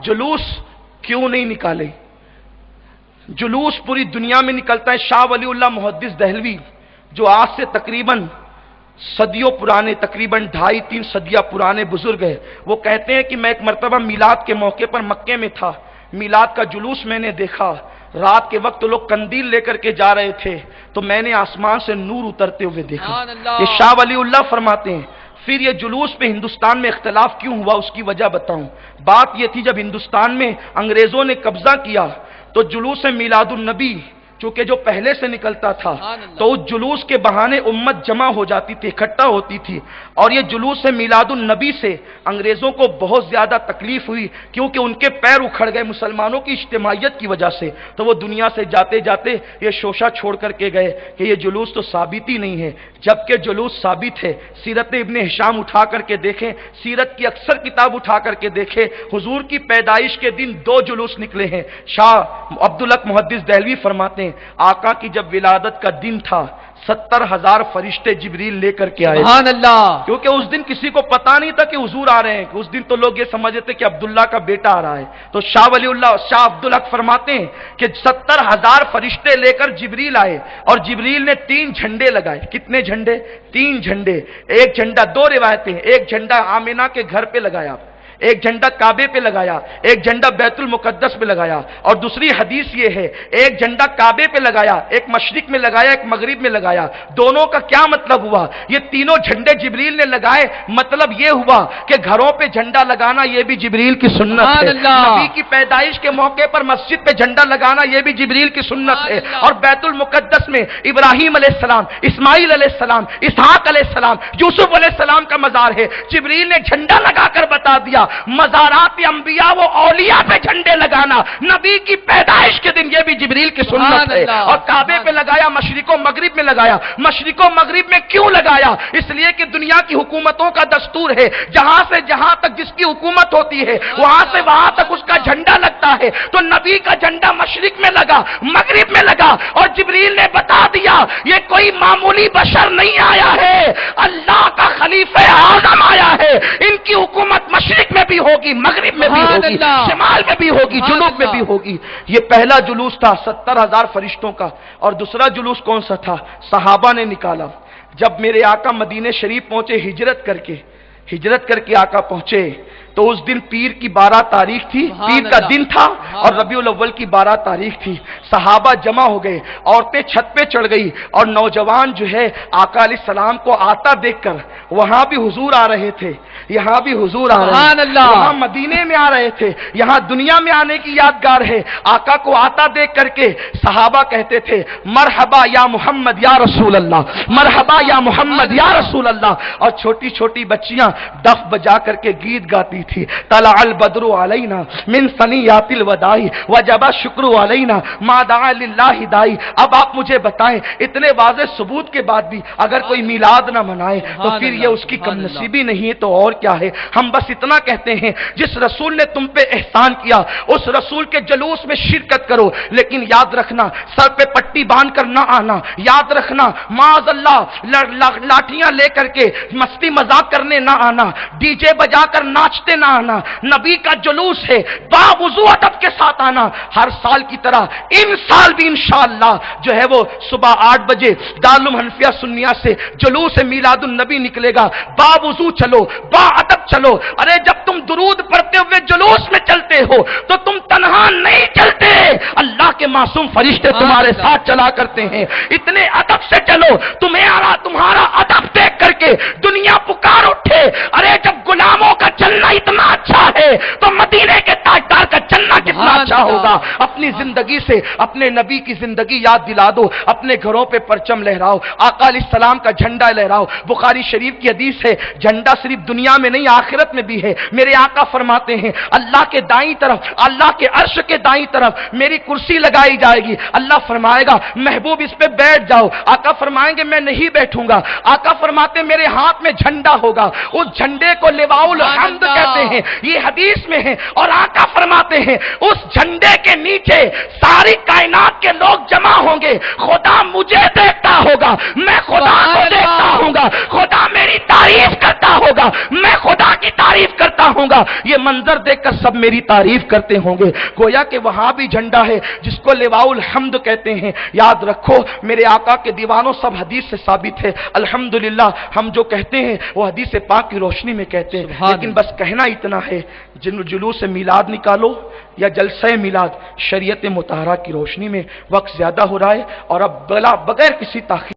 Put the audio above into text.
जुलूस क्यों नहीं निकाले? जुलूस पूरी दुनिया में निकलता है। शाह वलीउल्लाह मुहद्दिस दहलवी जो आज से तकरीबन सदियों पुराने, तकरीबन 2.5-3 सदियां पुराने बुजुर्ग है, वो कहते हैं कि मैं एक मर्तबा मिलाद के मौके पर मक्के में था, मिलाद का जुलूस मैंने देखा, रात के वक्त तो लोग कंदील लेकर के जा रहे थे, तो मैंने आसमान से नूर उतरते हुए देखा। ये शाह वलीउल्लाह फरमाते हैं। फिर ये जुलूस पे हिंदुस्तान में इख्तिलाफ क्यों हुआ, उसकी वजह बताऊं। बात ये थी, जब हिंदुस्तान में अंग्रेजों ने कब्जा किया तो जुलूस मिलादुन नबी चूंकि जो पहले से निकलता था, तो उस जुलूस के बहाने उम्मत जमा हो जाती थी, इकट्ठा होती थी, और ये जुलूस मिलादुन नबी से अंग्रेजों को बहुत ज्यादा तकलीफ हुई, क्योंकि उनके पैर उखड़ गए मुसलमानों की इज्तिमाइयत की वजह से। तो वो दुनिया से जाते जाते ये शोशा छोड़ करके गए कि ये जुलूस तो साबित ही नहीं है, जबकि जुलूस साबित है। सीरत इब्ने हिशाम उठा करके देखें, सीरत की अक्सर किताब उठा करके देखें, हुजूर की पैदाइश के दिन 2 जुलूस निकले हैं। शाह अब्दुल हक मुहद्दिस दहलवी फरमाते हैं, आका की जब विलादत का दिन था 70,000 फरिश्ते जिब्रील लेकर के आए, सुभान अल्लाह, क्योंकि उस दिन किसी को पता नहीं था कि हुजूर आ रहे हैं। उस दिन तो लोग ये समझते थे कि अब्दुल्ला का बेटा आ रहा है। तो शाह वलीउल्लाह, शाह अब्दुल हक फरमाते हैं कि 70,000 फरिश्ते लेकर जिब्रील आए, और जिब्रील ने 3 झंडे लगाए। कितने झंडे? 3 झंडे। एक झंडा, 2 रिवायतें, एक झंडा आमिना के घर पे लगाया, एक झंडा काबे पे लगाया, एक झंडा बैतुल मुकद्दस पे लगाया, और दूसरी हदीस ये है, एक झंडा काबे पे लगाया, एक मशरिक में लगाया, एक मगरिब में लगाया। दोनों का क्या मतलब हुआ? ये तीनों झंडे जिब्रील ने लगाए, मतलब ये हुआ कि घरों पे झंडा लगाना ये भी जिब्रील की सुन्नत है। नबी की पैदाइश के मौके पर मस्जिद पे झंडा लगाना ये भी जिब्रील की सुन्नत है। और बैतुल मुकद्दस में इब्राहिम अलैहिस्सलाम, इस्माइल अलैहिस्सलाम, इसहाक अलैहिस्सलाम, यूसुफ अलैहिस्सलाम का मजार है। जिब्रील ने झंडा लगाकर बता दिया, मज़ारात अंबिया वो औलिया पे झंडे लगाना नबी की पैदाइश के दिन ये भी जिब्रील की सुन्नत है। और काबे पे लगाया, मशरिको मगरिब में लगाया। मशरिको मगरिब में क्यों लगाया? इसलिए कि दुनिया की हुकूमतों का दस्तूर है, जहां से जहां तक जिसकी हुकूमत होती है वहां से वहां तक उसका झंडा लगता है। तो नबी का झंडा मशरिक में लगा, मगरिब में लगा, और जिब्रील ने बता दिया ये कोई मामूली बशर नहीं आया है, अल्लाह का खलीफा आज़म आया है। इनकी हुकूमत मशरिक में भी होगी, मगरिब में भी होगी, शिमाल में भी होगी, जुनूब में भी होगी। ये पहला जुलूस था 70,000 फरिश्तों का। और दूसरा जुलूस कौन सा था? सहाबा ने निकाला। जब मेरे आका मदीने शरीफ पहुंचे, हिजरत करके आका पहुंचे, तो उस दिन पीर की 12 तारीख थी, पीर का दिन था, और रबीउल अव्वल की 12 तारीख थी। सहाबा जमा हो गए, औरतें छत पे चढ़ गई, और नौजवान जो है आका अलैहिस्सलाम को आता देखकर, वहां भी हुजूर आ रहे थे, यहां भी हुजूर आ रहे थे, वहां मदीने में आ रहे थे, यहां दुनिया में आने की यादगार है। आका को आता देख करके सहाबा कहते थे, मरहबा या मोहम्मद या रसूल अल्लाह, मरहबा या मोहम्मद या रसूल अल्लाह। और छोटी छोटी बच्चियां डफ बजा करके गीत गाती थी, तला अल बद्रु अलैना मिन सनियातिल वदाई वजबा शुक्र अलैना मा दआ लिल्लाहि दाई। अब आप मुझे बताएं, इतने वाज़े सबूत के बाद भी अगर कोई मिलाद ना मनाए तो फिर ये उसकी कमनसीबी नहीं है तो और क्या है? हम बस इतना कहते हैं, जिस रसूल ने तुम पे एहसान किया उस रसूल के जुलूस में शिरकत करो, लेकिन याद रखना सर पे पट्टी बांध कर ना आना, याद रखना माअल्लाह लाठियां लेकर के मस्ती मजाक करने ना आना, डीजे बजाकर नाचते ना आना। नबी का जुलूस है, बावुजू अदब के साथ आना। हर साल की तरह इन साल भी इंशाअल्लाह जो है वो सुबह 8 बजे दारुल हनफिया सुन्निया से जुलूस मीलादुन नबी निकलेगा। बावुजू चलो, बाअदब चलो। अरे जब तुम दुरूद पढ़ते हुए जुलूस में चलते हो तो तुम तन्हा नहीं चलते, अल्लाह के मासूम फरिश्ते तुम्हारे साथ चला करते हैं। इतने अदब से चलो, तुम्हारा अदब देख करके दुनिया पुकार उठे। अरे जब गुलामों का चलना इतना अच्छा है तो मदीने के ताजदार का चलना कितना अच्छा होगा। अपनी जिंदगी से अपने नबी की जिंदगी याद दिला दो, अपने घरों पे परचम लहराओ, आका अलैहिस्सलाम का झंडा लहराओ। बुखारी शरीफ की हदीस है, झंडा सिर्फ दुनिया में नहीं आखिरत में भी है। मेरे आका फरमाते हैं, अल्लाह के दाईं तरफ, अल्लाह के अर्श के दाईं तरफ मेरी कुर्सी लगाई जाएगी। अल्लाह फरमाएगा महबूब इस पे बैठ जाओ, आका फरमाएंगे मैं नहीं बैठूंगा। आका फरमाते मेरे हाथ में झंडा होगा, उस झंडे को लिवाउल हम्द कहते हैं, ये हदीस में है। और आका फरमाते हैं उस झंडे के नीचे सारी कायनात के लोग जमा होंगे। खुदा मुझे देखता होगा, मैं खुदा को देखता होगा, खुदा मेरी तारीफ करता होगा, मैं खुदा کی تعریف کرتا ہوں گا، یہ منظر دیکھ کر سب میری تعریف کرتے ہوں گے۔ گویا کہ وہاں بھی جھنڈا ہے جس کو لواء الحمد کہتے ہیں۔ یاد رکھو میرے آقا کے دیوانوں، سب حدیث سے ثابت ہے، الحمدللہ ہم جو کہتے ہیں وہ حدیث پاک کی روشنی میں کہتے ہیں، لیکن بس کہنا اتنا ہے، جلوس میلاد نکالو یا جلسہ میلاد، شریعت مطہرہ کی روشنی میں وقت زیادہ ہو رہا ہے، اور اب بغیر کسی تاخیر